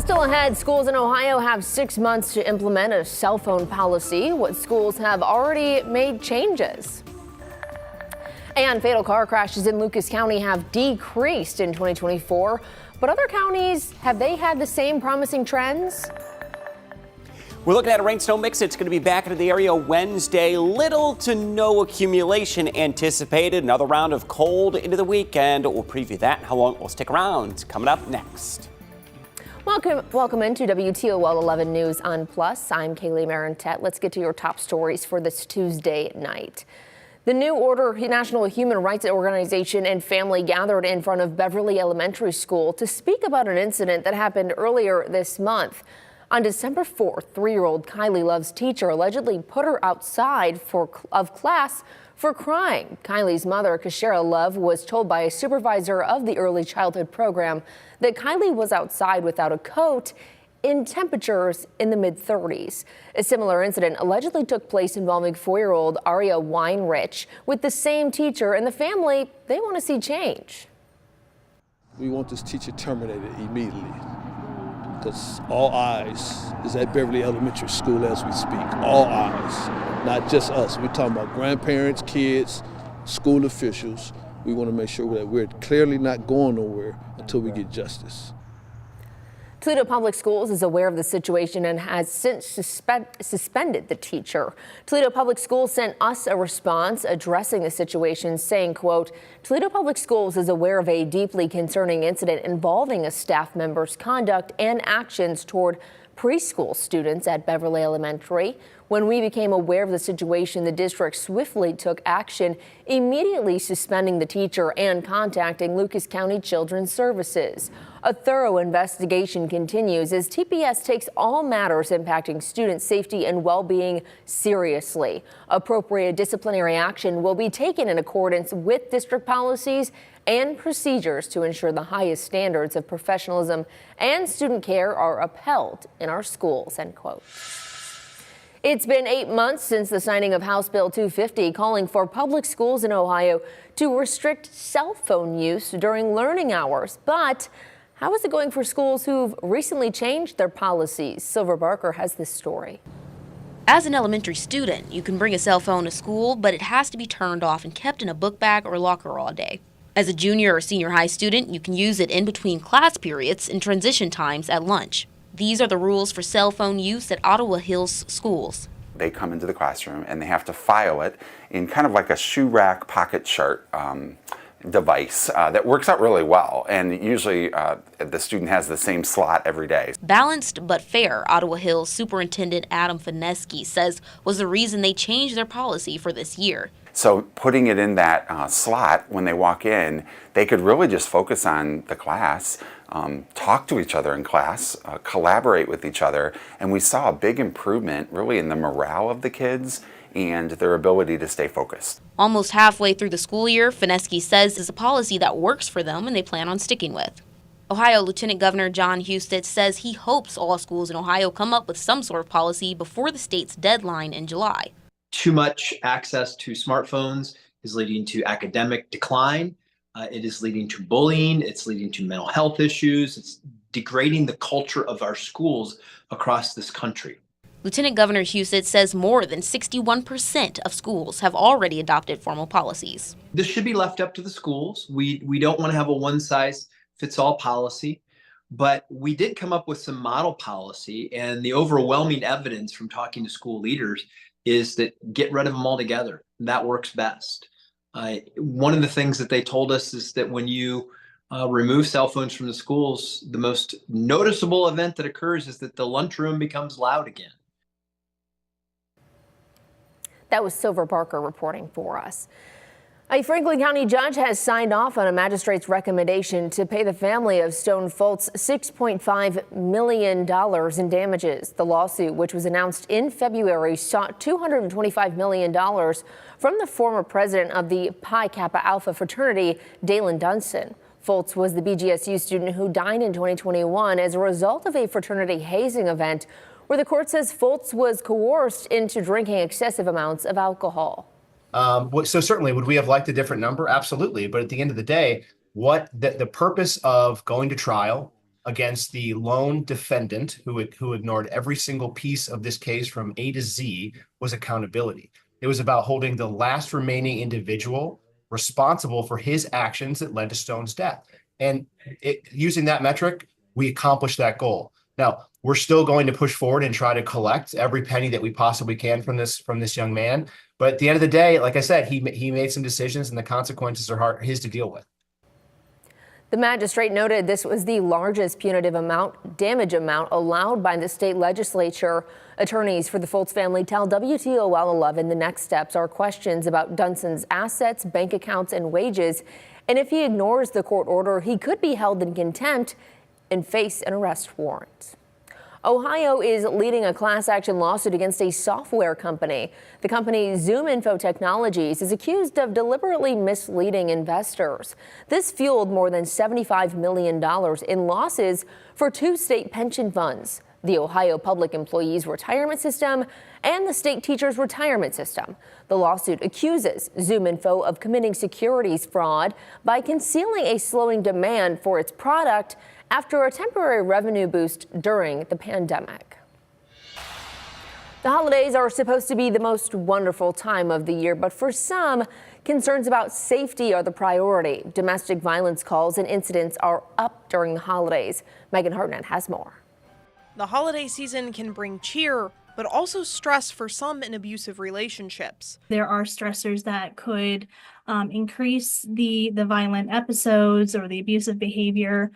Still ahead, schools in Ohio have 6 months to implement a cell phone policy. What schools have already made changes. And fatal car crashes in Lucas County have decreased in 2024. But other counties, have they had the same promising trends? We're looking at a rain snow mix. It's going to be back into the area Wednesday. Little to no accumulation anticipated. Another round of cold into the weekend. We'll preview that and how long it will stick around. Coming up next. Welcome into WTOL 11 News on Plus. I'm Kaylee Marentet. Let's get to your top stories for this Tuesday night. The New Order National Human Rights Organization and family gathered in front of Beverly Elementary School to speak about an incident that happened earlier this month. On December 4th, 3-year-old Kylie Love's teacher allegedly put her outside of class for crying. Kylie's mother, Kashara Love, was told by a supervisor of the early childhood program that Kylie was outside without a coat in temperatures in the mid-30s. A similar incident allegedly took place involving 4-year-old Aria Weinrich with the same teacher, and the family, they want to see change. We want this teacher terminated immediately because all eyes is at Beverly Elementary School as we speak. All eyes, not just us. We're talking about grandparents, kids, school officials. We want to make sure that we're clearly not going nowhere until we get justice. Toledo Public Schools is aware of the situation and has since suspended the teacher. Toledo Public Schools sent us a response addressing the situation, saying, quote, Toledo Public Schools is aware of a deeply concerning incident involving a staff member's conduct and actions toward preschool students at Beverly Elementary. When we became aware of the situation, the district swiftly took action, immediately suspending the teacher and contacting Lucas County Children's Services. A thorough investigation continues as TPS takes all matters impacting student safety and well-being seriously. Appropriate disciplinary action will be taken in accordance with district policies and procedures to ensure the highest standards of professionalism and student care are upheld in our schools, end quote. It's been 8 months since the signing of House Bill 250 calling for public schools in Ohio to restrict cell phone use during learning hours. But how is it going for schools who've recently changed their policies? Silver Barker has this story. As an elementary student, you can bring a cell phone to school, but it has to be turned off and kept in a book bag or locker all day. As a junior or senior high student, you can use it in between class periods and transition times at lunch. These are the rules for cell phone use at Ottawa Hills schools. They come into the classroom and they have to file it in kind of like a shoe rack pocket shirt device that works out really well. And usually the student has the same slot every day. Balanced but fair, Ottawa Hills Superintendent Adam Fineski says was the reason they changed their policy for this year. So putting it in that slot when they walk in, they could really just focus on the class, talk to each other in class, collaborate with each other. And we saw a big improvement really in the morale of the kids and their ability to stay focused. Almost halfway through the school year, Fineski says is a policy that works for them and they plan on sticking with. Ohio Lieutenant Governor John Husted says he hopes all schools in Ohio come up with some sort of policy before the state's deadline in July. Too much access to smartphones is leading to academic decline. It is leading to bullying. It's leading to mental health issues. It's degrading the culture of our schools across this country. Lieutenant Governor Husted says more than 61% of schools have already adopted formal policies. This should be left up to the schools. We don't want to have a one-size-fits-all policy, but we did come up with some model policy, and the overwhelming evidence from talking to school leaders is that get rid of them altogether. That works best. One of the things that they told us is that when you remove cell phones from the schools, the most noticeable event that occurs is that the lunchroom becomes loud again. That was Silver Barker reporting for us. A Franklin County judge has signed off on a magistrate's recommendation to pay the family of Stone Fultz $6.5 million in damages. The lawsuit, which was announced in February, sought $225 million from the former president of the Pi Kappa Alpha fraternity, Dalen Dunson. Fultz was the BGSU student who died in 2021 as a result of a fraternity hazing event where the court says Fultz was coerced into drinking excessive amounts of alcohol. So certainly, would we have liked a different number? Absolutely. But at the end of the day, what the purpose of going to trial against the lone defendant who ignored every single piece of this case from A to Z was accountability. It was about holding the last remaining individual responsible for his actions that led to Stone's death. And using that metric, we accomplished that goal. Now, we're still going to push forward and try to collect every penny that we possibly can from this young man. But at the end of the day, like I said, he made some decisions and the consequences are his to deal with. The magistrate noted this was the largest punitive damage amount allowed by the state legislature. Attorneys for the Fultz family tell WTOL 11 the next steps are questions about Dunson's assets, bank accounts, and wages. And if he ignores the court order, he could be held in contempt and face an arrest warrant. Ohio is leading a class action lawsuit against a software company. The company ZoomInfo Technologies is accused of deliberately misleading investors. This fueled more than $75 million in losses for 2 state pension funds, the Ohio Public Employees Retirement System and the State Teachers Retirement System. The lawsuit accuses ZoomInfo of committing securities fraud by concealing a slowing demand for its product after a temporary revenue boost during the pandemic. The holidays are supposed to be the most wonderful time of the year, but for some, concerns about safety are the priority. Domestic violence calls and incidents are up during the holidays. Megan Hartnett has more. The holiday season can bring cheer, but also stress for some in abusive relationships. There are stressors that could increase the violent episodes or the abusive behavior.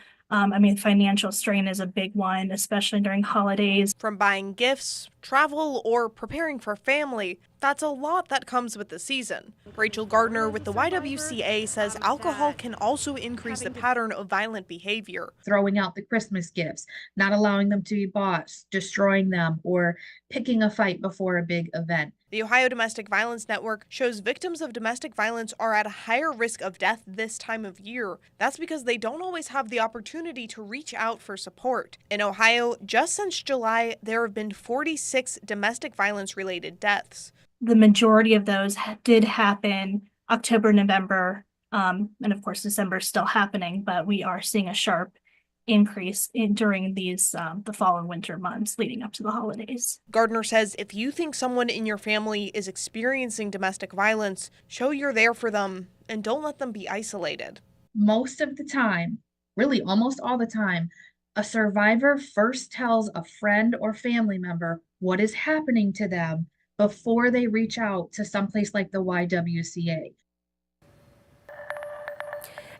Financial strain is a big one, especially during holidays. From buying gifts, travel, or preparing for family, that's a lot that comes with the season. Rachel Gardner with the YWCA says alcohol can also increase the pattern of violent behavior. Throwing out the Christmas gifts, not allowing them to be bought, destroying them, or picking a fight before a big event. The Ohio Domestic Violence Network shows victims of domestic violence are at a higher risk of death this time of year. That's because they don't always have the opportunity to reach out for support. In Ohio, just since July, there have been 46 domestic violence-related deaths. The majority of those did happen October, November, and of course December is still happening, but we are seeing a sharp increase during these the fall and winter months leading up to the holidays. Gardner says if you think someone in your family is experiencing domestic violence, show you're there for them and don't let them be isolated. Most of the time, really almost all the time, a survivor first tells a friend or family member what is happening to them before they reach out to someplace like the YWCA.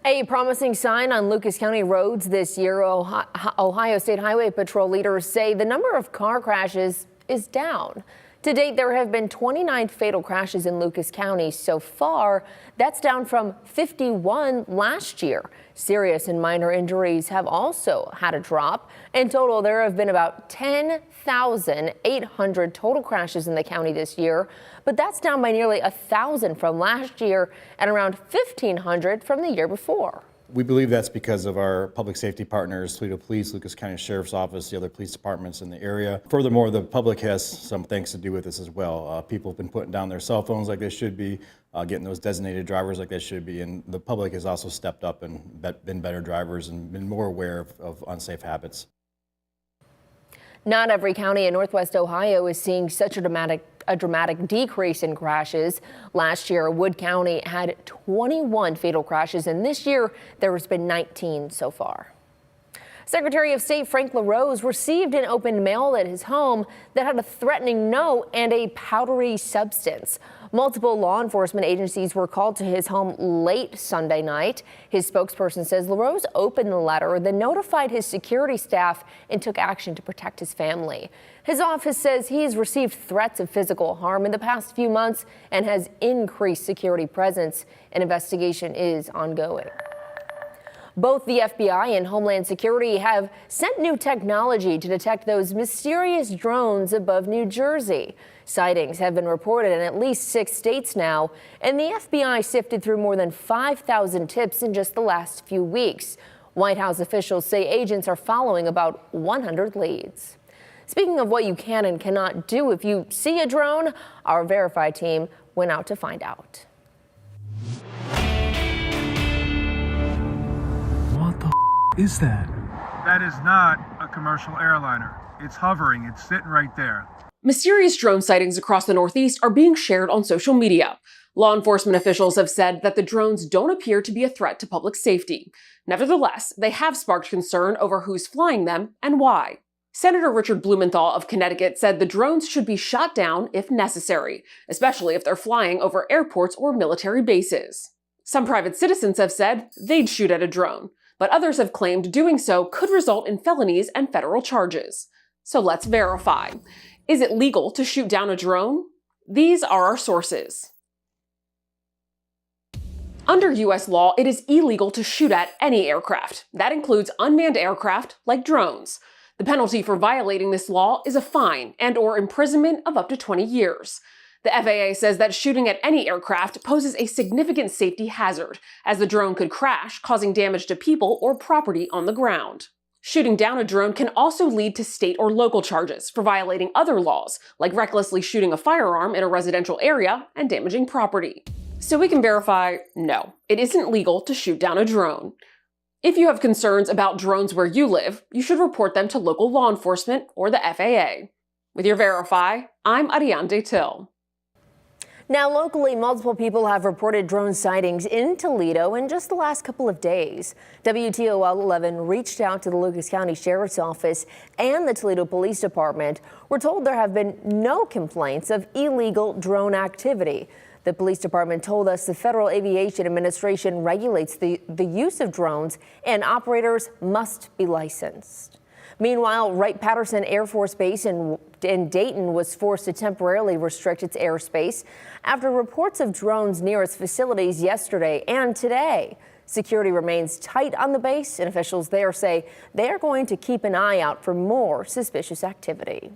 A promising sign on Lucas County roads this year. Ohio State Highway Patrol leaders say the number of car crashes is down. To date, there have been 29 fatal crashes in Lucas County so far. That's down from 51 last year. Serious and minor injuries have also had a drop. In total, there have been about 10,800 total crashes in the county this year, but that's down by nearly 1,000 from last year and around 1,500 from the year before. We believe that's because of our public safety partners, Toledo Police, Lucas County Sheriff's Office, the other police departments in the area. Furthermore, the public has some things to do with this as well. People have been putting down their cell phones like they should be, getting those designated drivers like they should be, and the public has also stepped up and been better drivers and been more aware of unsafe habits. Not every county in Northwest Ohio is seeing such a dramatic decrease in crashes. Last year, Wood County had 21 fatal crashes, and this year there has been 19 so far. Secretary of State Frank LaRose received an open mail at his home that had a threatening note and a powdery substance. Multiple law enforcement agencies were called to his home late Sunday night. His spokesperson says LaRose opened the letter, then notified his security staff and took action to protect his family. His office says he has received threats of physical harm in the past few months and has increased security presence. An investigation is ongoing. Both the FBI and Homeland Security have sent new technology to detect those mysterious drones above New Jersey. Sightings have been reported in at least 6 states now, and the FBI sifted through more than 5,000 tips in just the last few weeks. White House officials say agents are following about 100 leads. Speaking of what you can and cannot do if you see a drone, our Verify team went out to find out. What the is that? That is not a commercial airliner. It's hovering. It's sitting right there. Mysterious drone sightings across the Northeast are being shared on social media. Law enforcement officials have said that the drones don't appear to be a threat to public safety. Nevertheless, they have sparked concern over who's flying them and why. Senator Richard Blumenthal of Connecticut said the drones should be shot down if necessary, especially if they're flying over airports or military bases. Some private citizens have said they'd shoot at a drone, but others have claimed doing so could result in felonies and federal charges. So let's verify. Is it legal to shoot down a drone? These are our sources. Under U.S. law, it is illegal to shoot at any aircraft. That includes unmanned aircraft like drones. The penalty for violating this law is a fine and/or imprisonment of up to 20 years. The FAA says that shooting at any aircraft poses a significant safety hazard, as the drone could crash, causing damage to people or property on the ground. Shooting down a drone can also lead to state or local charges for violating other laws, like recklessly shooting a firearm in a residential area and damaging property. So we can verify, no, it isn't legal to shoot down a drone. If you have concerns about drones where you live, you should report them to local law enforcement or the FAA. With your Verify, I'm Ariane Till. Now, locally, multiple people have reported drone sightings in Toledo in just the last couple of days. WTOL 11 reached out to the Lucas County Sheriff's Office and the Toledo Police Department. We're told there have been no complaints of illegal drone activity. The police department told us the Federal Aviation Administration regulates the use of drones, and operators must be licensed. Meanwhile, Wright-Patterson Air Force Base in Dayton was forced to temporarily restrict its airspace after reports of drones near its facilities yesterday and today. Security remains tight on the base, and officials there say they are going to keep an eye out for more suspicious activity.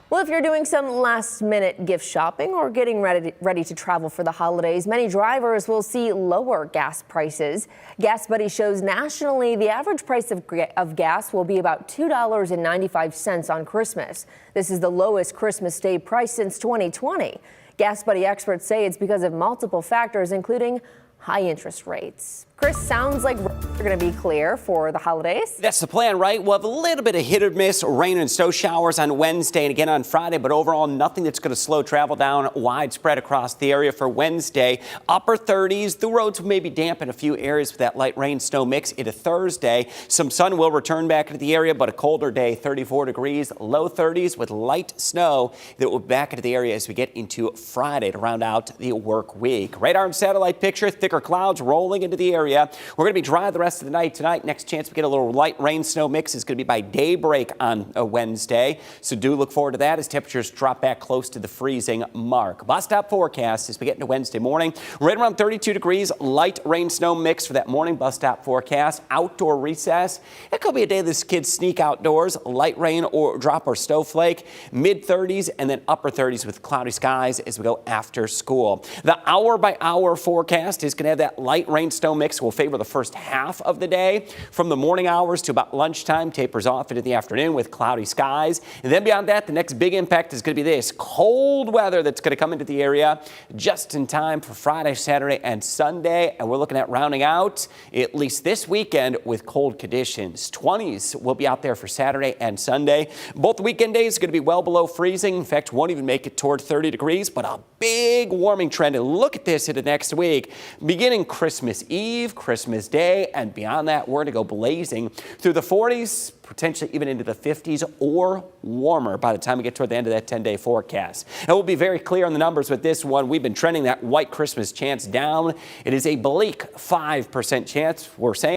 Well, if you're doing some last-minute gift shopping or getting ready to travel for the holidays, many drivers will see lower gas prices. Gas Buddy shows nationally the average price of gas will be about $2.95 on Christmas. This is the lowest Christmas Day price since 2020. Gas Buddy experts say it's because of multiple factors, including high interest rates. Chris, sounds like roads are going to be clear for the holidays. That's the plan, right? We'll have a little bit of hit or miss rain and snow showers on Wednesday and again on Friday, but overall nothing that's going to slow travel down widespread across the area for Wednesday. Upper 30s. The roads may be damp in a few areas with that light rain snow mix into Thursday. Some sun will return back into the area, but a colder day, 34 degrees, low 30s with light snow that will be back into the area as we get into Friday to round out the work week. Radar and satellite picture, thicker clouds rolling into the area. We're going to be dry the rest of the night tonight. Next chance we get a little light rain snow mix is going to be by daybreak on Wednesday. So do look forward to that as temperatures drop back close to the freezing mark. Bus stop forecast as we get into Wednesday morning. Right around 32 degrees, light rain snow mix for that morning bus stop forecast. Outdoor recess. It could be a day this kids sneak outdoors. Light rain or drop or snowflake. Mid 30s and then upper 30s with cloudy skies as we go after school. The hour by hour forecast is going to have that light rain snow mix will favor the first half of the day. From the morning hours to about lunchtime, tapers off into the afternoon with cloudy skies. And then beyond that, the next big impact is going to be this cold weather that's going to come into the area just in time for Friday, Saturday, and Sunday. And we're looking at rounding out at least this weekend with cold conditions. 20s will be out there for Saturday and Sunday. Both weekend days are going to be well below freezing. In fact, won't even make it toward 30 degrees, but a big warming trend. And look at this into next week, beginning Christmas Eve, Christmas Day, and beyond that, we're going to go blazing through the 40s, potentially even into the 50s or warmer by the time we get toward the end of that 10-day forecast. And we'll be very clear on the numbers with this one. We've been trending that white Christmas chance down. It is a bleak 5% chance, we're saying.